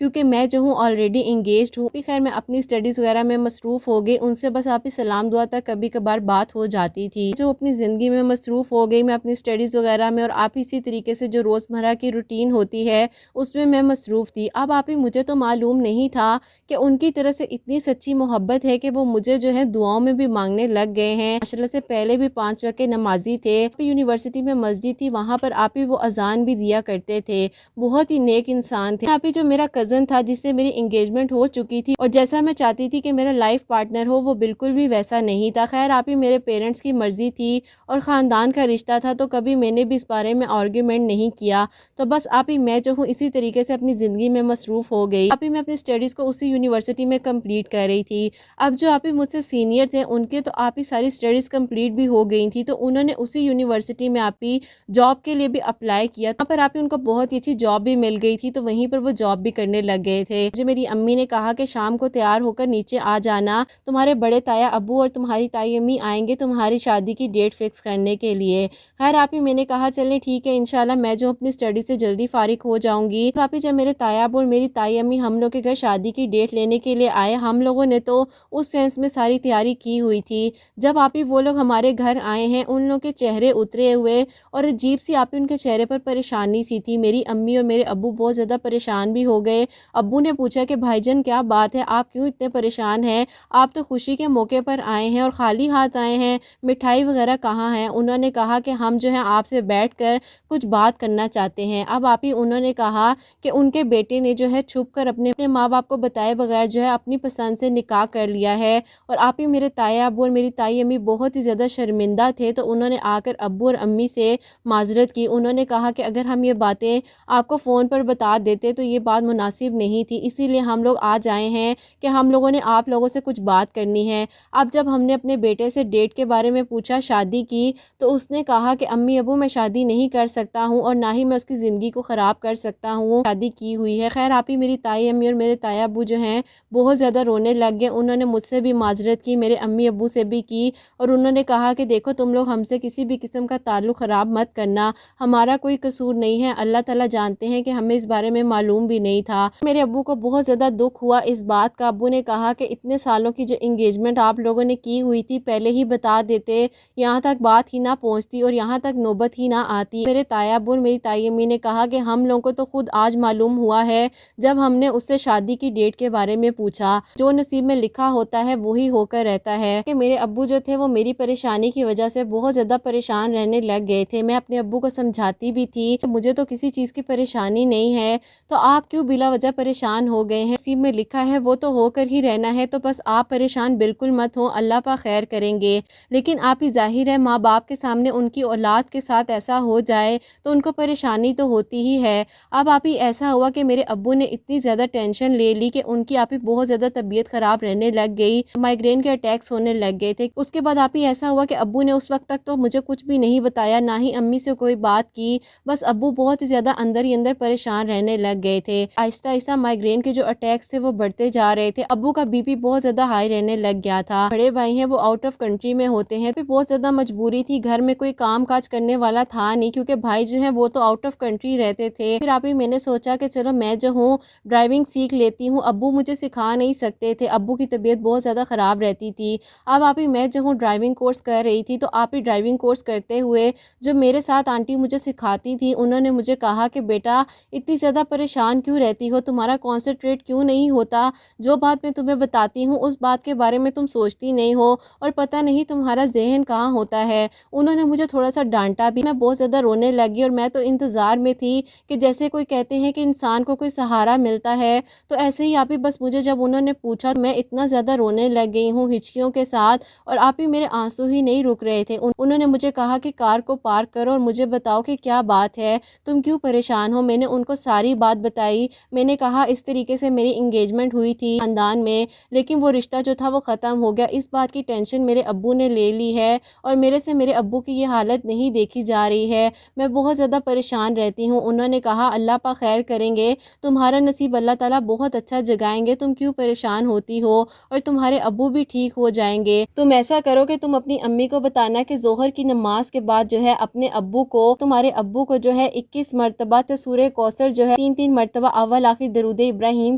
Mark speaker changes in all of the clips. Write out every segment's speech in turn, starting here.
Speaker 1: کیونکہ میں جو ہوں آلریڈی انگیجڈ ہوں۔ خیر میں اپنی اسٹڈیز وغیرہ میں مصروف ہو گئی، ان سے بس آپ ہی سلام دعا تک کبھی کبھار بات ہو جاتی تھی۔ جو اپنی زندگی میں مصروف ہو گئی، میں اپنی اسٹڈیز وغیرہ میں، اور آپ اسی طریقے سے جو روزمرہ کی روٹین ہوتی ہے اس میں مصروف تھی۔ اب آپ ہی مجھے تو معلوم نہیں تھا کہ ان کی طرف سے اتنی سچی محبت ہے کہ وہ مجھے جو ہے دعاؤں میں بھی مانگنے لگ گئے ہیں۔ ماشاءاللہ سے پہلے بھی 5 وقت کے نمازی تھے۔ یونیورسٹی میں مسجد تھی، وہاں پر آپ ہی وہ اذان بھی دیا کرتے تھے، بہت ہی نیک انسان تھے۔ آپ ہی جو میرا کزن تھا جس سے میری انگیجمنٹ ہو چکی تھی اور جیسا میں چاہتی تھی کہ میرا لائف پارٹنر ہو، وہ بالکل بھی ویسا نہیں تھا۔ خیر آپ ہی میرے پیرنٹس کی مرضی تھی اور خاندان کا رشتہ تھا، تو کبھی میں نے بھی اس بارے میں آرگیومنٹ نہیں کیا۔ تو بس آپ ہی میں جو ہوں اسی طریقے سے اپنی زندگی میں مصروف ہو گئی۔ آپ ہی میں اپنی اسٹڈیز کو اسی یونیورسٹی میں کمپلیٹ کر رہی تھی۔ اب جو آپ ہی مجھ سے سینئر تھے ان کے تو آپ ہی ساری اسٹڈیز کمپلیٹ بھی ہو گئی تھی، تو انہوں نے اسی یونیورسٹی میں آپ ہی جاب کے لیے بھی اپلائی کیا، وہاں پر آپ ہی ان کو بہت ہی اچھی جاب بھی مل گئی تھی، تو وہیں پر وہ جاب بھی کرنے لگ گئے تھے۔ مجھے میری امی نے کہا کہ شام کو تیار ہو کر نیچے آ جانا، تمہارے بڑے تایا ابو اور تمہاری تائی امی آئیں گے تمہاری شادی کی ڈیٹ فکس کرنے کے لیے۔ خیر آپ ہی میں نے کہا چلیں ٹھیک ہے، انشاءاللہ میں جو اپنی اسٹڈی سے جلدی فارغ ہو جاؤں گی۔ تو آپ ہی جب میرے تایا ابو اور میری تائی امی ہم لوگ کے گھر شادی کی ڈیٹ لینے کے لیے آئے، ہم لوگوں نے تو اس سینس میں ساری تیاری کی ہوئی تھی۔ جب آپ ہی وہ لوگ ہمارے گھر آئے ہیں، ان لوگ کے چہرے اترے ہوئے اور عجیب سی آپ ہی ان کے چہرے پر پریشانی سی تھی۔ میری امی اور میرے ابو بہت زیادہ پریشان بھی ہو گئے۔ ابو نے پوچھا کہ بھائی جان کیا بات ہے، آپ کیوں اتنے پریشان ہیں؟ آپ تو خوشی کے موقع پر آئے ہیں اور خالی ہاتھ آئے ہیں، مٹھائی وغیرہ کہاں ہے؟ انہوں نے کہا کہ ہم جو ہے آپ سے بیٹھ کر کچھ بات کرنا چاہتے ہیں۔ اب آپ ہی انہوں نے کہا کہ ان کے بیٹے نے جو ہے چھپ کر اپنے ماں باپ کو بتائے بغیر جو ہے اپنی پسند سے نکاح کر لیا ہے، اور آپ ہی میرے تایا ابو اور میری تائی امی بہت ہی زیادہ شرمندہ تھے، تو انہوں نے آ کر ابو اور امی سے معذرت کی۔ انہوں نے کہا کہ اگر ہم یہ باتیں آپ کو فون پر بتا دیتے تو یہ بات مناسب نہیں تھی، اسی لیے ہم لوگ آج آئے ہیں کہ ہم لوگوں نے آپ لوگوں سے کچھ بات کرنی ہے۔ اب جب ہم نے اپنے بیٹے سے ڈیٹ کے بارے میں پوچھا شادی کی، تو اس نے کہا کہ امی ابو میں شادی نہیں کر سکتا ہوں اور نہ ہی میں اس کی زندگی کو خراب کر سکتا ہوں، شادی کی ہوئی ہے۔ خیر آپ ہی میری تائی امی اور میرے تایا ابو جو ہیں بہت زیادہ رونے لگ گئے۔ انہوں نے مجھ سے بھی معذرت کی، میرے امی ابو سے بھی کی، اور انہوں نے کہا کہ دیکھو تم لوگ ہم سے کسی بھی قسم کا تعلق خراب مت کرنا، ہمارا کوئی قصور نہیں ہے، اللہ تعالیٰ جانتے ہیں کہ ہمیں اس بارے میں معلوم بھی نہیں تھا۔ میرے ابو کو بہت زیادہ دکھ ہوا اس بات کا۔ ابو نے کہا کہ اتنے سالوں کی جو انگیجمنٹ آپ لوگوں نے کی ہوئی تھی پہلے ہی بتا دیتے، یہاں تک بات ہی نہ پہنچتی اور یہاں تک نوبت ہی نہ آتی۔ میرے تایا ابو اور میری تائی امی نے کہا کہ ہم لوگوں کو تو خود آج معلوم ہوا ہے جب ہم نے اس سے شادی کی ڈیٹ کے بارے میں پوچھا، جو نصیب میں لکھا ہوتا ہے وہی ہو کر رہتا ہے۔ کہ میرے ابو جو تھے وہ میری پریشانی کی وجہ سے بہت زیادہ پریشان رہنے لگ گئے تھے۔ میں اپنے ابو کو سمجھاتی بھی تھی کہ مجھے تو کسی چیز کی پریشانی نہیں ہے، تو آپ کیوں بلا وجہ پریشان ہو گئے ہیں؟ نصیب میں لکھا ہے وہ تو ہو کر ہی رہنا ہے، تو بس آپ پریشان بالکل مت ہوں، اللہ پاک خیر کریں گے۔ لیکن آپ ہی ظاہر ہے ماں باپ کے سامنے ان کی اولاد کے ساتھ ایسا ہو جائے تو ان کو پریشانی تو ہوتی ہی ہے۔ اب آپ ہی ایسا ہوا کہ میرے ابو نے اتنی زیادہ ٹینشن لے لی کہ ان کی آپ ہی بہت زیادہ طبیعت خراب رہنے لگ گئی، مائگرین کے اٹیکس ہونے لگ گئے تھے۔ اس کے بعد آپ ہی ایسا ہوا کہ ابو نے اس وقت تک تو مجھے کچھ بھی نہیں بتایا، نہ ہی امی سے کوئی بات کی، بس ابو بہت ہی زیادہ اندر ہی اندر پریشان رہنے لگ گئے تھے۔ آہستہ آہستہ مائگرین کے جو اٹیکس تھے وہ بڑھتے جا رہے تھے، ابو کا بی پی بہت زیادہ ہائی رہنے لگ گیا تھا۔ بڑے بھائی ہیں وہ آؤٹ آف کنٹری میں ہوتے ہیں، بہت زیادہ مجبوری تھی، گھر میں کوئی کام کاج کرنے والا تھا نہیں کیونکہ بھائی جو ہیں وہ تو آؤٹ آف کنٹری رہتے تھے۔ پھر آپ ہی میں نے سوچا کہ چلو میں جو ہوں ڈرائیونگ سیکھ لیتی ہوں، ابو مجھے سکھا نہیں سکتے تھے، ابو کی طبیعت بہت زیادہ خراب رہتی تھی۔ اب آپ ہی میں جو ہوں ڈرائیونگ کورس کر رہی تھی، تو آپ ہی ڈرائیونگ کورس کرتے ہوئے جو میرے ساتھ آنٹی مجھے سکھاتی تھی، انہوں نے مجھے کہا کہ بیٹا اتنی زیادہ پریشان کیوں رہتی ہو، تمہارا کانسنٹریٹ کیوں نہیں ہوتا، جو بات میں تمہیں بتاتی ہوں اس بات کے بارے میں تم سوچتی نہیں ہو اور پتہ نہیں تمہارا ذہن کہاں ہوتا ہے۔ انہوں نے مجھے تھوڑا سا ڈانٹا بھی، میں بہت زیادہ رونے لگی اور میں تو انتظار میں تھی کہ جیسے کوئی کہتے ہیں کہ انسان کو کوئی سہارا ملتا ہے، تو ایسے ہی آپ ہی بس مجھے جب انہوں نے پوچھا میں اتنا زیادہ رونے لگ گئی ہوں ہچکیوں کے ساتھ، اور آپ ہی میرے آنسو ہی نہیں رک رہے تھے۔ انہوں نے مجھے کہا کہ کار کو پارک کرو اور مجھے بتاؤ کہ کیا بات ہے، تم کیوں پریشان ہو۔ میں نے ان کو ساری بات بتائی، میں نے کہا اس طریقے سے میری انگیجمنٹ ہوئی تھی خاندان میں، لیکن وہ رشتہ جو تھا وہ ختم ہو گیا، اس بات کی ٹینشن میرے ابو نے لے لی ہے اور میرے سے میرے ابو کی یہ حالت نہیں دیکھی جا رہی ہے، میں بہت زیادہ پریشان رہتی ہوں۔ انہوں نے کہا اللہ پاک خیر کریں گے، تمہارا نصیب اللہ تعالیٰ بہت اچھا جگائیں گے، تم کیوں پریشان ہوتی ہو اور تمہارے ابو بھی ٹھیک ہو جائیں گے۔ تم ایسا کرو کہ تم اپنی امی کو بتانا کہ ظہر کی نماز کے بعد جو ہے اپنے ابو کو، تمہارے ابو کو جو ہے 21 مرتبہ سورہ کوثر جو ہے 3 مرتبہ مرتبہ اول آخر درود ابراہیم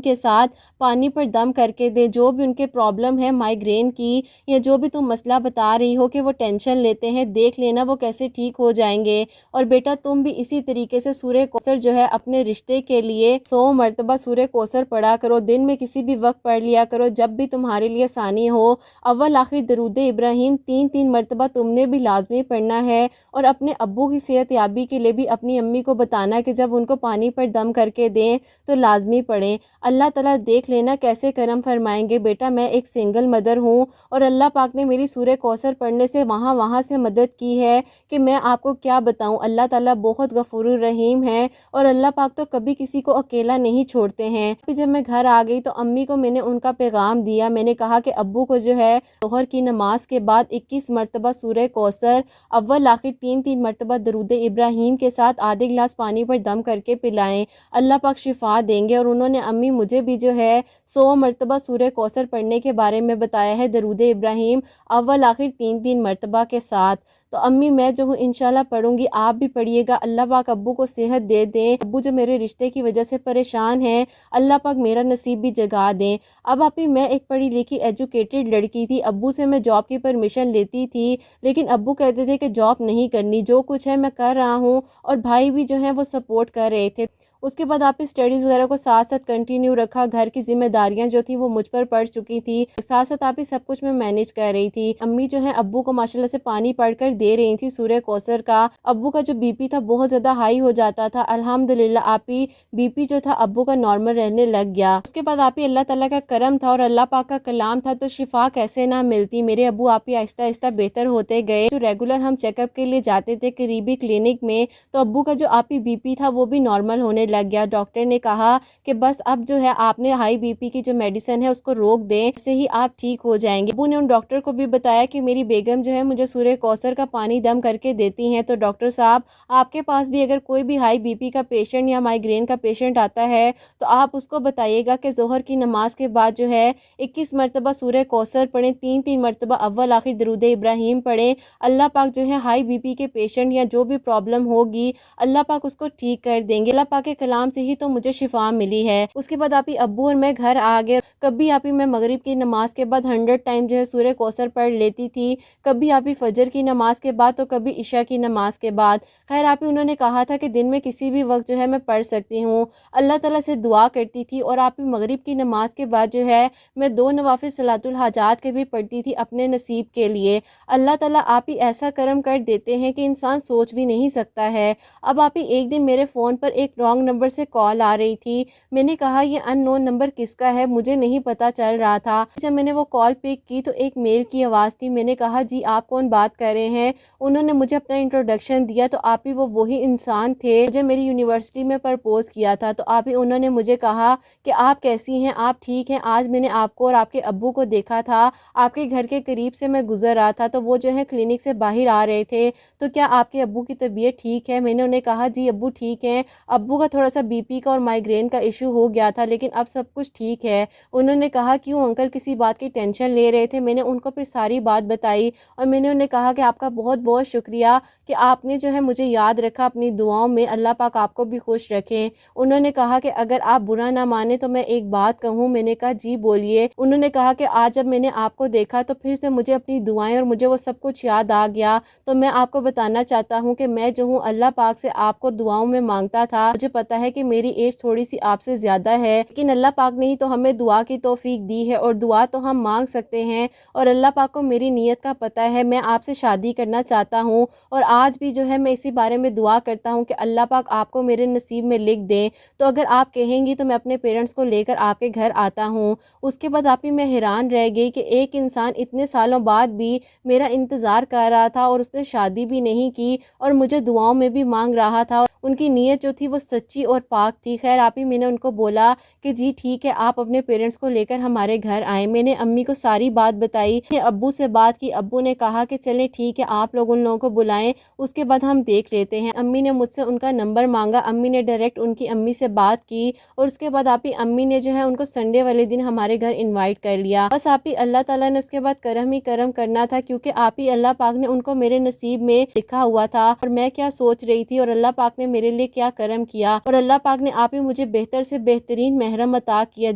Speaker 1: کے ساتھ پانی پر دم کر کے دیں۔ جو بھی ان کے پرابلم ہے مائیگرین کی یا جو بھی تم مسئلہ بتا رہی ہو کہ وہ ٹینشن لیتے ہیں، دیکھ لینا وہ کیسے ٹھیک ہو جائیں گے۔ اور بیٹا تم بھی اسی طریقے سے سورہ کوثر جو ہے اپنے رشتے کے لیے 100 مرتبہ سورہ کوثر پڑھا کرو، دن میں کسی بھی وقت پڑھ لیا کرو جب بھی تمہارے لیے آسانی ہو۔ اول آخر درود ابراہیم 3 مرتبہ تم نے بھی لازمی پڑھنا ہے، اور اپنے ابو کی صحت یابی کے لیے بھی اپنی امی کو بتانا کہ جب ان کو پانی پر دم کر کے دیں تو لازمی پڑھیں۔ اللہ تعالیٰ دیکھ لینا کیسے کرم فرمائیں گے۔ بیٹا میں ایک سنگل مدر ہوں اور اللہ پاک نے میری سورہ کوثر پڑھنے سے وہاں سے مدد کی ہے کہ میں آپ کو کیا بتاؤں۔ اللہ تعالیٰ بہت غفور الرحیم ہے اور اللہ پاک تو کبھی کسی کو اکیلا نہیں چھوڑتے ہیں۔ پھر جب میں گھر آ گئی تو امی کو میں نے ان کا پیغام دیا، میں نے کہا کہ ابو کو جو ہے ظہر کی نماز کے بعد 21 مرتبہ سورہ کوثر اول آخر 3 مرتبہ درود ابراہیم کے ساتھ آدھے گلاس پانی پر دم کر کے پلائیں، اللہ پاک شفا دیں گے۔ اور انہوں نے امی مجھے بھی جو ہے 100 مرتبہ سورہ کوثر پڑھنے کے بارے میں بتایا ہے، درود ابراہیم اول آخر 3 مرتبہ کے ساتھ۔ تو امی میں جو ہوں انشاءاللہ پڑھوں گی، آپ بھی پڑھیے گا۔ اللہ پاک ابو کو صحت دے دیں، ابو جو میرے رشتے کی وجہ سے پریشان ہیں، اللہ پاک میرا نصیب بھی جگا دیں۔ اب آپ ہی میں ایک پڑھی لکھی ایجوکیٹڈ لڑکی تھی، ابو سے میں جاب کی پرمیشن لیتی تھی لیکن ابو کہتے تھے کہ جاب نہیں کرنی، جو کچھ ہے میں کر رہا ہوں، اور بھائی بھی جو ہے وہ سپورٹ کر رہے تھے۔ اس کے بعد آپ اسٹڈیز وغیرہ کو ساتھ ساتھ کنٹینیو رکھا، گھر کی ذمہ داریاں جو تھی وہ مجھ پر پڑ چکی تھی، ساتھ ساتھ آپ ہی سب کچھ میں مینیج کر رہی تھی۔ امی جو ہے ابو کو ماشاءاللہ سے پانی پڑھ کر دے رہی تھی سورہ کوثر کا۔ ابو کا جو بی پی تھا بہت زیادہ ہائی ہو جاتا تھا، الحمدللہ آپ ہی بی پی جو تھا ابو کا نارمل رہنے لگ گیا۔ اس کے بعد آپ ہی اللہ تعالیٰ کا کرم تھا اور اللہ پاک کا کلام تھا تو شفا کیسے نہ ملتی۔ میرے ابو آپ ہی آہستہ آہستہ بہتر ہوتے گئے، جو ریگولر ہم چیک اپ کے لیے جاتے تھے قریبی کلینک میں، تو ابو کا جو آپ ہی بی پی تھا وہ بھی نارمل ہونے لگ گیا۔ ڈاکٹر نے کہا کہ بس اب جو ہے آپ نے ہائی بی پی کی جو میڈیسن ہے اس کو روک دیں، اس سے ہی آپ ٹھیک ہو جائیں گے۔ ابو نے ان ڈاکٹر کو بھی بتایا کہ میری بیگم جو ہے مجھے سورہ کوثر کا پانی دم کر کے دیتی ہیں، تو ڈاکٹر صاحب آپ کے پاس بھی اگر کوئی بھی ہائی بی پی کا پیشنٹ یا مائیگرین کا پیشنٹ آتا ہے تو آپ اس کو بتائیے گا کہ ظہر کی نماز کے بعد جو ہے 21 مرتبہ سورہ کوثر پڑھیں، 3 مرتبہ اول آخر درود ابراہیم پڑھیں، اللہ پاک جو ہے ہائی بی پی کے پیشنٹ یا جو بھی پرابلم ہوگی اللہ پاک اس کو ٹھیک کر دیں گے۔ اللہ پاک کے کلام سے ہی تو مجھے شفا ملی ہے۔ اس کے بعد آپ ہی ابو اور میں گھر آ گئے، کبھی آپ ہی میں مغرب کی نماز کے بعد 100 ٹائم جو ہے سورہ کوثر پڑھ لیتی تھی، کبھی آپ ہی فجر کی نماز کے بعد تو کبھی عشاء کی نماز کے بعد۔ خیر آپ ہی انہوں نے کہا تھا کہ دن میں کسی بھی وقت جو ہے میں پڑھ سکتی ہوں، اللہ تعالیٰ سے دعا کرتی تھی۔ اور آپ ہی مغرب کی نماز کے بعد جو ہے میں 2 نوافل صلاۃ الحاجات کے بھی پڑھتی تھی اپنے نصیب کے لیے۔ اللہ تعالیٰ آپ ہی ایسا کرم کر دیتے ہیں کہ انسان سوچ بھی نہیں سکتا ہے۔ اب آپ ہی ایک دن میرے فون پر ایک رانگ نمبر سے کال آ رہی تھی، میں نے کہا یہ ان نون نمبر کس کا ہے، مجھے نہیں پتا چل رہا تھا۔ جب میں نے وہ کال پک کی تو ایک میل کی آواز تھی، میں نے کہا جی آپ کون بات کر رہے ہیں؟ انہوں نے مجھے اپنا انٹروڈکشن دیا تو آپ ہی وہ وہی انسان تھے مجھے میری یونیورسٹی میں پرپوز کیا تھا۔ تو آپ ہی انہوں نے مجھے کہا کہ آپ کیسی ہیں، آپ ٹھیک ہیں؟ آج میں نے آپ کو اور آپ کے ابو کو دیکھا تھا، آپ کے گھر کے قریب سے میں گزر رہا تھا تو وہ جو ہے کلینک سے باہر آ رہے تھے، تو کیا آپ کے ابو کی طبیعت ٹھیک ہے؟ میں نے انہیں کہا جی ابو ٹھیک ہیں، ابو کا تھوڑا سا بی پی کا اور مائیگرین کا ایشو ہو گیا تھا لیکن اب سب کچھ ٹھیک ہے۔ انہوں نے کہا کیوں انکل کسی بات کی ٹینشن لے رہے تھے؟ میں نے ان کو پھر ساری بات بتائی اور میں نے انہیں کہا کہ آپ کا بہت بہت شکریہ کہ آپ نے جو ہے مجھے یاد رکھا اپنی دعاؤں میں، اللہ پاک آپ کو بھی خوش رکھیں۔ انہوں نے کہا کہ اگر آپ برا نہ مانے تو میں ایک بات کہوں؟ میں نے کہا جی بولیے۔ انہوں نے کہا کہ آج جب میں نے آپ کو دیکھا تو پھر سے مجھے اپنی دعائیں اور مجھے وہ سب کچھ یاد آ گیا، تو میں آپ کو بتانا چاہتا ہوں کہ میں جو ہوں اللہ پاک سے آپ کو دعاؤں میں مانگتا تھا۔ مجھے پتا ہے کہ میری ایج تھوڑی سی آپ سے زیادہ ہے لیکن اللہ پاک نے ہی تو ہمیں دعا کی توفیق دی ہے اور دعا تو ہم مانگ سکتے ہیں، اور اللہ پاک کو میری نیت کا پتہ ہے، میں آپ سے شادی کرنا چاہتا ہوں اور آج بھی جو ہے میں اسی بارے میں دعا کرتا ہوں کہ اللہ پاک آپ کو میرے نصیب میں لکھ دیں، تو اگر آپ کہیں گی تو میں اپنے پیرنٹس کو لے کر آپ کے گھر آتا ہوں۔ اس کے بعد آپ ہی میں حیران رہ گئی کہ ایک انسان اتنے سالوں بعد بھی میرا انتظار کر رہا تھا اور اس نے شادی بھی نہیں کی اور مجھے دعاؤں میں بھی مانگ رہا تھا، ان کی نیت جو تھی وہ سچی اور پاک تھی۔ خیر آپ ہی میں نے ان کو بولا کہ جی ٹھیک ہے آپ اپنے پیرنٹس کو لے کر ہمارے گھر آئیں۔ میں نے امی کو ساری بات بتائی، ابو سے بات کی، ابو نے کہا کہ چلیں ٹھیک ہے آپ لوگ ان لوگوں کو بلائیں، اس کے بعد ہم دیکھ لیتے ہیں۔ امی نے مجھ سے ان کا نمبر مانگا، امی نے ڈائریکٹ ان کی امی سے بات کی اور اس کے بعد آپ ہی امی نے جو ہے ان کو سنڈے والے دن ہمارے گھر انوائٹ کر لیا۔ بس آپ ہی اللہ تعالیٰ نے اس کے بعد کرم ہی کرم کرنا تھا، کیونکہ آپ ہی اللہ پاک نے ان کو میرے نصیب میں لکھا ہوا تھا اور میں کیا سوچ رہی تھی اور اللہ پاک نے میرے لیے کیا کرم کیا، اور اللہ پاک نے آپ ہی مجھے بہتر سے بہترین محرم عطا کیا،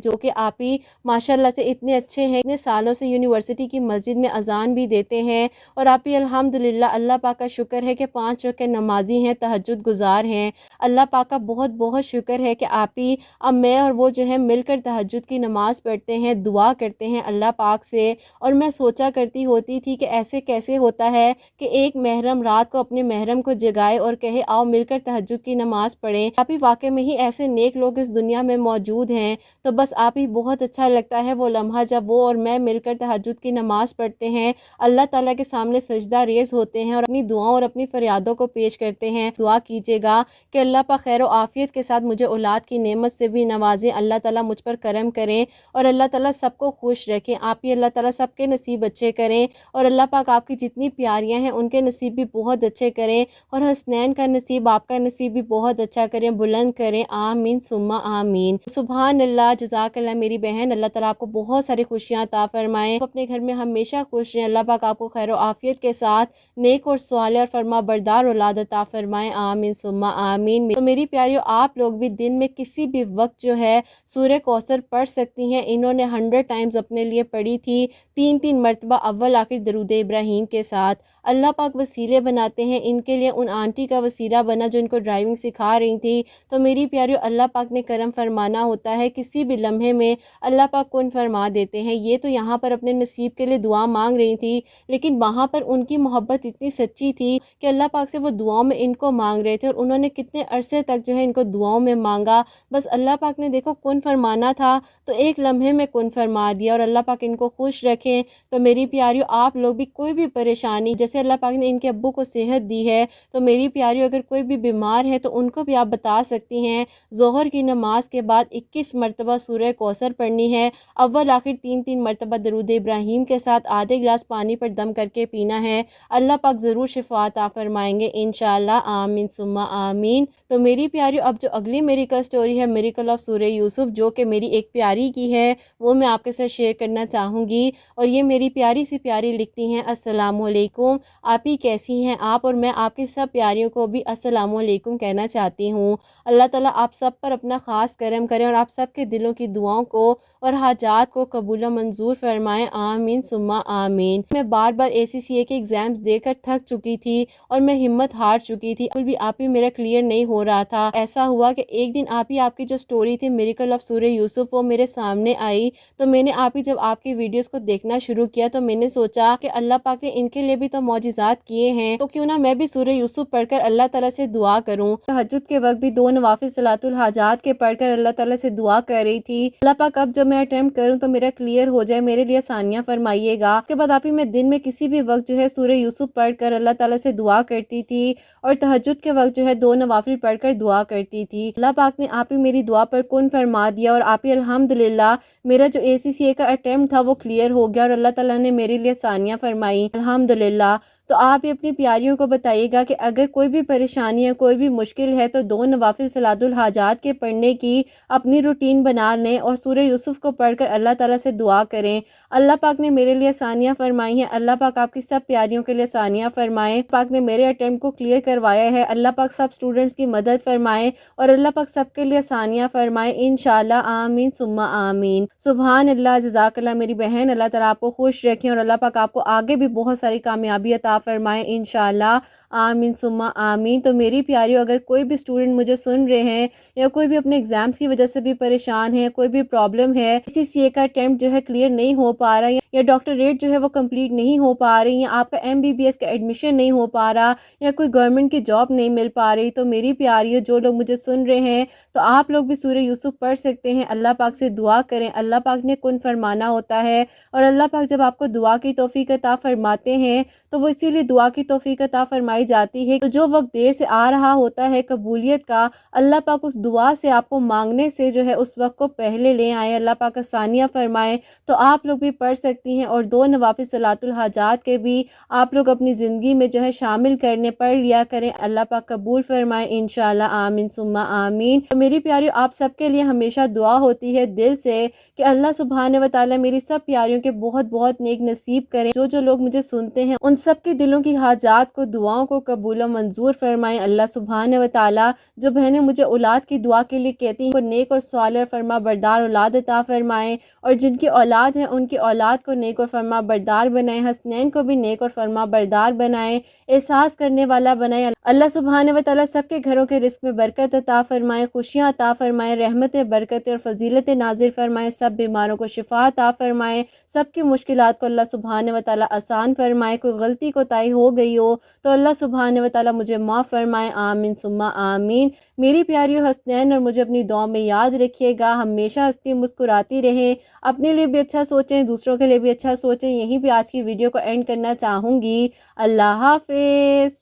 Speaker 1: جو کہ آپ ہی ماشاءاللہ سے اتنے اچھے ہیں، اتنے سالوں سے یونیورسٹی کی مسجد میں اذان بھی دیتے ہیں، اور آپ ہی الحمدللہ اللہ پاک کا شکر ہے کہ 5 وقت کے نمازی ہیں، تہجد گزار ہیں۔ اللہ پاک کا بہت بہت شکر ہے کہ آپ ہی اب میں اور وہ جو ہے مل کر تہجد کی نماز پڑھتے ہیں، دعا کرتے ہیں اللہ پاک سے۔ اور میں سوچا کرتی ہوتی تھی کہ ایسے کیسے ہوتا ہے کہ ایک محرم رات کو اپنے محرم کو جگائے اور کہے آؤ مل کر تہجد کی نماز پڑھیں۔ آپ ہی واقع میں ہی ایسے نیک لوگ اس دنیا میں موجود ہیں، تو بس آپ ہی بہت اچھا لگتا ہے وہ لمحہ جب وہ اور میں مل کر تہجد کی نماز پڑھتے ہیں، اللہ تعالیٰ کے سامنے سجدہ ریز ہوتے ہیں اور اپنی دعاؤں اور اپنی فریادوں کو پیش کرتے ہیں۔ دعا کیجیے گا کہ اللہ پاک خیر و عافیت کے ساتھ مجھے اولاد کی نعمت سے بھی نوازیں، اللہ تعالیٰ مجھ پر کرم کریں اور اللہ تعالیٰ سب کو خوش رکھیں۔ آپ ہی اللہ تعالیٰ سب کے نصیب اچھے کریں، اور اللہ پاک آپ کی جتنی پیاریاں ہیں ان کے نصیب بھی بہت اچھے کریں، اور حسنین کا نصیب آپ کا نصیب بھی بہت اچھا کریں، بلند کریں، آمین ثم آمین۔ سبحان اللہ، جزاک اللہ میری بہن، اللہ تعالیٰ آپ کو بہت ساری خوشیاں عطا فرمائیں، اپنے گھر میں ہمیشہ خوش رہیں، اللہ پاک آپ کو خیر و عافیت کے ساتھ نیک اور صالح اور فرما بردار اولاد عطا فرمائیں، آمین ثم آمین۔ تو میری پیاریوں، آپ لوگ بھی دن میں کسی بھی وقت جو ہے سورہ کوثر پڑھ سکتی ہیں۔ انہوں نے 100 ٹائمز اپنے لیے پڑھی تھی، 3 مرتبہ اول آخر درود ابراہیم کے ساتھ۔ اللہ پاک وسیلے بناتے ہیں، ان کے لیے ان آنٹی کا وسیلہ بنا جو ان کو ڈرائیونگ سکھا رہی تھی۔ تو میری پیاریوں، اللہ پاک نے کرم فرمانا ہوتا ہے، کسی بھی لمحے میں اللہ پاک کن فرما دیتے ہیں۔ یہ تو یہاں پر اپنے نصیب کے لیے دعا مانگ رہی تھی، لیکن وہاں پر ان کی محبت اتنی سچی تھی کہ اللہ پاک سے وہ دعاؤں میں ان کو مانگ رہے تھے، اور انہوں نے کتنے عرصے تک جو ہے ان کو دعاؤں میں مانگا، بس اللہ پاک نے دیکھو کن فرمانا تھا تو ایک لمحے میں کن فرما دیا، اور اللہ پاک ان کو خوش رکھیں۔ تو میری پیاریوں، آپ لوگ بھی کوئی بھی پریشانی، جیسے اللہ پاک نے ان کے ابو کو صحت دی ہے، تو میری پیاریوں اگر کوئی بھی بیمار ہے تو ان کو بھی آپ بتا سکتی ہیں، ظہر کی نماز کے بعد 21 مرتبہ سورہ کوثر پڑھنی ہے، اول آخر 3 مرتبہ درود ابراہیم کے ساتھ آدھے گلاس پانی پر دم کر کے پینا ہے، اللہ پاک ضرور شفا عطا فرمائیں گے انشاءاللہ، آمین ثم آمین۔ تو میری پیاریوں، اب جو اگلی میریکل سٹوری ہے، میریکل آف سورہ یوسف، جو کہ میری ایک پیاری کی ہے، وہ میں آپ کے ساتھ شیئر کرنا چاہوں گی، اور یہ میری پیاری سی پیاری لکھتی ہیں، السلام علیکم، آپ ہی کیسی ہیں آپ، اور میں آپ کی سب پیاریوں کو بھی السلام علیکم کہنا چاہتی ہوں۔ اللہ تعالیٰ آپ سب پر اپنا خاص کرم کریں، اور آپ سب کے دلوں کی دعاؤں کو اور حاجات کو قبول و منظور فرمائیں، آمین ثم آمین۔ میں بار بار ACCA کے ایگزامز دے کر تھک چکی تھی اور میں ہمت ہار چکی تھی، بالکل بھی آپ ہی میرا کلیئر نہیں ہو رہا تھا۔ ایسا ہوا کہ ایک دن آپ کی جو سٹوری تھی میریکل آف سورہ یوسف، وہ میرے سامنے آئی، تو میں نے جب آپ کی ویڈیوز کو دیکھنا شروع کیا تو میں نے سوچا کہ اللہ پاک نے ان کے لیے بھی تو معجزات کیے ہیں، تو کیوں نہ میں بھی سورہ یوسف پڑھ کر اللہ تعالیٰ سے دعا کروں۔ تہجد کے وقت بھی 2 نوافل صلاۃ الحاجات کے پڑھ کر اللہ تعالیٰ سے دعا کر رہی تھی، اللہ پاک اب جب میں اٹیمپٹ کروں تو میرا کلیئر ہو جائے، میرے لیے آسانیاں فرمائیے گا۔ اس کے بعد آپ ہی میں دن میں کسی بھی وقت جو ہے سورہ یوسف پڑھ کر اللہ تعالیٰ سے دعا کرتی تھی، اور تہجد کے وقت جو ہے 2 نوافل پڑھ کر دعا کرتی تھی۔ اللہ پاک نے آپ ہی میری دعا پر کن فرما دیا، اور آپ ہی الحمدللہ میرا جو ACCA کا اٹیمپٹ تھا وہ کلیئر ہو گیا، اور اللہ تعالیٰ نے میرے لیے آسانیاں فرمائی الحمدللہ۔ تو آپ بھی اپنی پیاریوں کو بتائیے گا کہ اگر کوئی بھی پریشانی ہے، کوئی بھی مشکل ہے، تو 2 نوافل صلاۃ الحاجات کے پڑھنے کی اپنی روٹین بنا لیں، اور سورہ یوسف کو پڑھ کر اللہ تعالیٰ سے دعا کریں۔ اللہ پاک نے میرے لیے آسانیاں فرمائی ہیں، اللہ پاک آپ کی سب پیاریوں کے لیے آسانیاں فرمائیں۔ پاک نے میرے اٹیمپٹ کو کلیئر کروایا ہے، اللہ پاک سب اسٹوڈنٹس کی مدد فرمائیں، اور اللہ پاک سب کے لیے آسانیاں فرمائیں انشاءاللہ، آمین ثم آمین۔ سبحان اللہ، جزاک اللہ میری بہن، اللہ تعالیٰ آپ کو خوش رکھیں، اور اللہ پاک آپ کو آگے بھی بہت ساری کامیابی عطا فرمائیں انشاءاللہ، آمین ثم آمین۔ تو میری پیاریوں، اگر کوئی بھی اسٹوڈنٹ مجھے سن رہے ہیں، یا کوئی بھی اپنے ایگزامس کی وجہ سے بھی پریشان ہے، کوئی بھی پرابلم ہے، CCA کا اٹیمپٹ جو ہے کلیئر نہیں ہو پا رہا، یا ڈاکٹریٹ جو ہے وہ کمپلیٹ نہیں ہو پا رہی، یا آپ کا MBBS کا ایڈمیشن نہیں ہو پا رہا، یا کوئی گورنمنٹ کی جاب نہیں مل پا رہی، تو میری پیاریوں، جو لوگ مجھے سن رہے ہیں، تو آپ لوگ بھی سورہ یوسف پڑھ سکتے ہیں، اللہ پاک سے دعا کریں، اللہ پاک نے کن فرمانا ہوتا ہے، اور اللہ پاک جب آپ کو دعا کی توفیق عطا فرماتے ہیں تو وہ اسی لیے دعا کی توفیق عطا فرمائی جاتی ہے، تو جو وقت دیر سے آ رہا ہوتا ہے قبولیت کا، اللہ پاک اس دعا سے آپ کو مانگنے سے جو ہے اس وقت کو پہلے لے آئے، اللہ پاک آسانیاں فرمائے۔ تو آپ لوگ بھی پڑھ سکتی ہیں، اور 2 نوافل صلاۃ الحاجات کے بھی آپ لوگ اپنی زندگی میں جو ہے شامل کرنے پڑھ لیا کریں، اللہ پاک قبول فرمائے انشاءاللہ، آمین ثم آمین۔ تو میری پیاریوں، آپ سب کے لیے ہمیشہ دعا ہوتی ہے دل سے کہ اللہ سبحانہ و تعالیٰ میری سب پیاریوں کے بہت بہت نیک نصیب کریں، جو لوگ مجھے سنتے ہیں ان سب کے دلوں کی حاجات کو، دعاؤں کو قبول و منظور فرمائیں۔ اللہ سبحانہ و تعالیٰ جو بہنیں مجھے اولاد کی دعا کے لیے کہتی ہیں، کو نیک اور صالح اور فرما بردار اولاد عطا فرمائیں، اور جن کی اولاد ہے ان کی اولاد کو نیک اور فرما بردار بنائیں، حسنین کو بھی نیک اور فرما بردار بنائیں، احساس کرنے والا بنائیں۔ اللہ سبحانہ و تعالیٰ سب کے گھروں کے رزق میں برکت عطا فرمائیں، خوشیاں عطا فرمائیں، رحمت برکت اور فضیلت نازل فرمائیں، سب بیماروں کو شفا عطا فرمائیں، سب کی مشکلات کو اللہ سبحانہ و تعالیٰ آسان فرمائے۔ کوئی غلطی کوتاہی ہو گئی ہو تو اللہ سبحانہ و تعالیٰ مجھے معاف فرمائے، آمین ثم آمین۔ میری پیاریو حسنین، اور مجھے اپنی دعا میں یاد رکھیے گا، ہمیشہ ہنستی مسکراتی رہیں، اپنے لیے بھی اچھا سوچیں، دوسروں کے لیے بھی اچھا سوچیں۔ یہیں پہ آج کی ویڈیو کو اینڈ کرنا چاہوں گی۔ اللہ حافظ۔